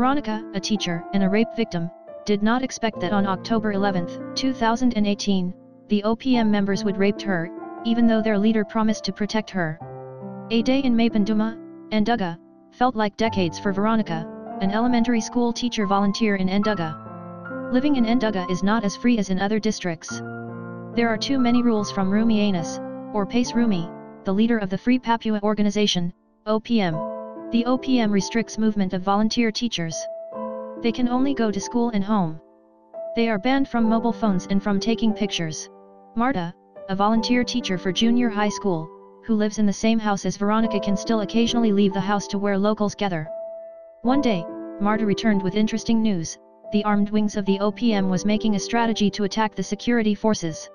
Veronica, a teacher and a rape victim, did not expect that on October 11, 2018, the OPM members would rape her, even though their leader promised to protect her. A day in Mapenduma, Nduga, felt like decades for Veronica, an elementary school teacher volunteer in Nduga. Living in Nduga is not as free as in other districts. There are too many rules from Egianus, or Pace Rumi, the leader of the Free Papua organization, OPM. The OPM restricts movement of volunteer teachers. They can only go to school and home. They are banned from mobile phones and from taking pictures. Marta, a volunteer teacher for junior high school, who lives in the same house as Veronica, can still occasionally leave the house to where locals gather. One day, Marta returned with interesting news. The armed wings of the OPM was making a strategy to attack the security forces.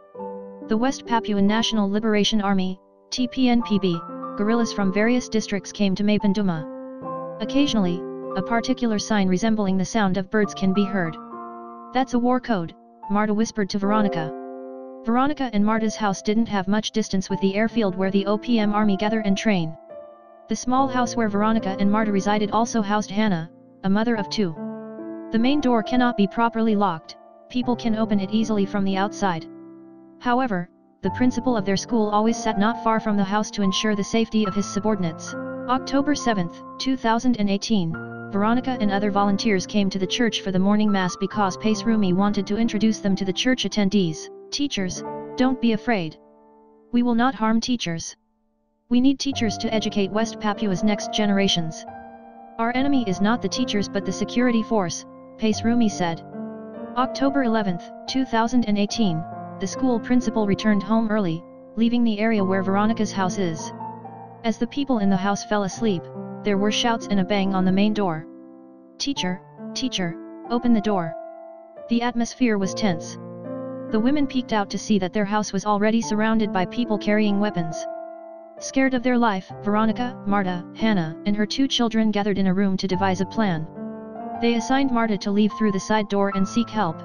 The West Papuan National Liberation Army, TPNPB, guerrillas from various districts came to Mapenduma. Occasionally, a particular sign resembling the sound of birds can be heard. "That's a war code," Marta whispered to Veronica. Veronica and Marta's house didn't have much distance with the airfield where the OPM army gather and train. The small house where Veronica and Marta resided also housed Hannah, a mother of two. The main door cannot be properly locked, people can open it easily from the outside. However, the principal of their school always sat not far from the house to ensure the safety of his subordinates. October 7, 2018, Veronica and other volunteers came to the church for the morning mass because Pace Rumi wanted to introduce them to the church attendees. "Teachers, don't be afraid. We will not harm teachers. We need teachers to educate West Papua's next generations. Our enemy is not the teachers but the security force," Pace Rumi said. October 11, 2018, the school principal returned home early, leaving the area where Veronica's house is. As the people in the house fell asleep, there were shouts and a bang on the main door. "Teacher, teacher, open the door." The atmosphere was tense. The women peeked out to see that their house was already surrounded by people carrying weapons. Scared of their life, Veronica, Marta, Hannah, and her two children gathered in a room to devise a plan. They assigned Marta to leave through the side door and seek help.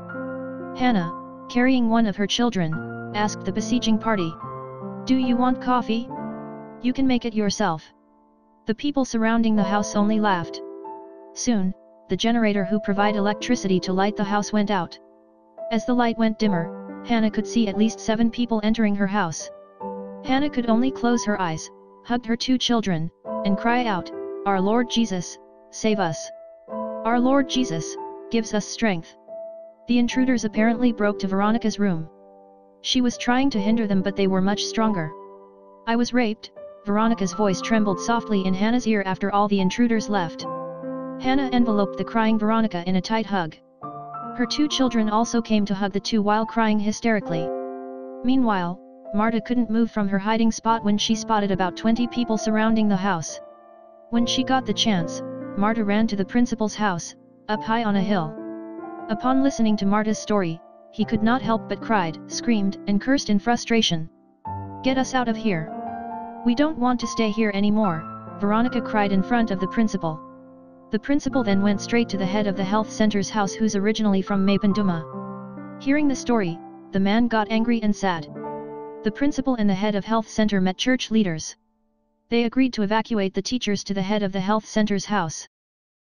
Hannah, carrying one of her children, asked the besieging party, "Do you want coffee? You can make it yourself." The people surrounding the house only laughed. Soon, the generator who provided electricity to light the house went out. As the light went dimmer, Hannah could see at least 7 people entering her house. Hannah could only close her eyes, hug her two children, and cry out, "Our Lord Jesus, save us. Our Lord Jesus, gives us strength." The intruders apparently broke to Veronica's room. She was trying to hinder them but they were much stronger. "I was raped," Veronica's voice trembled softly in Hannah's ear after all the intruders left. Hannah enveloped the crying Veronica in a tight hug. Her two children also came to hug the two while crying hysterically. Meanwhile, Marta couldn't move from her hiding spot when she spotted about 20 people surrounding the house. When she got the chance, Marta ran to the principal's house, up high on a hill. Upon listening to Marta's story, he could not help but cried, screamed, and cursed in frustration. "Get us out of here. We don't want to stay here anymore," Veronica cried in front of the principal. The principal then went straight to the head of the health center's house, who's originally from Mapenduma. Hearing the story, the man got angry and sad. The principal and the head of health center met church leaders. They agreed to evacuate the teachers to the head of the health center's house.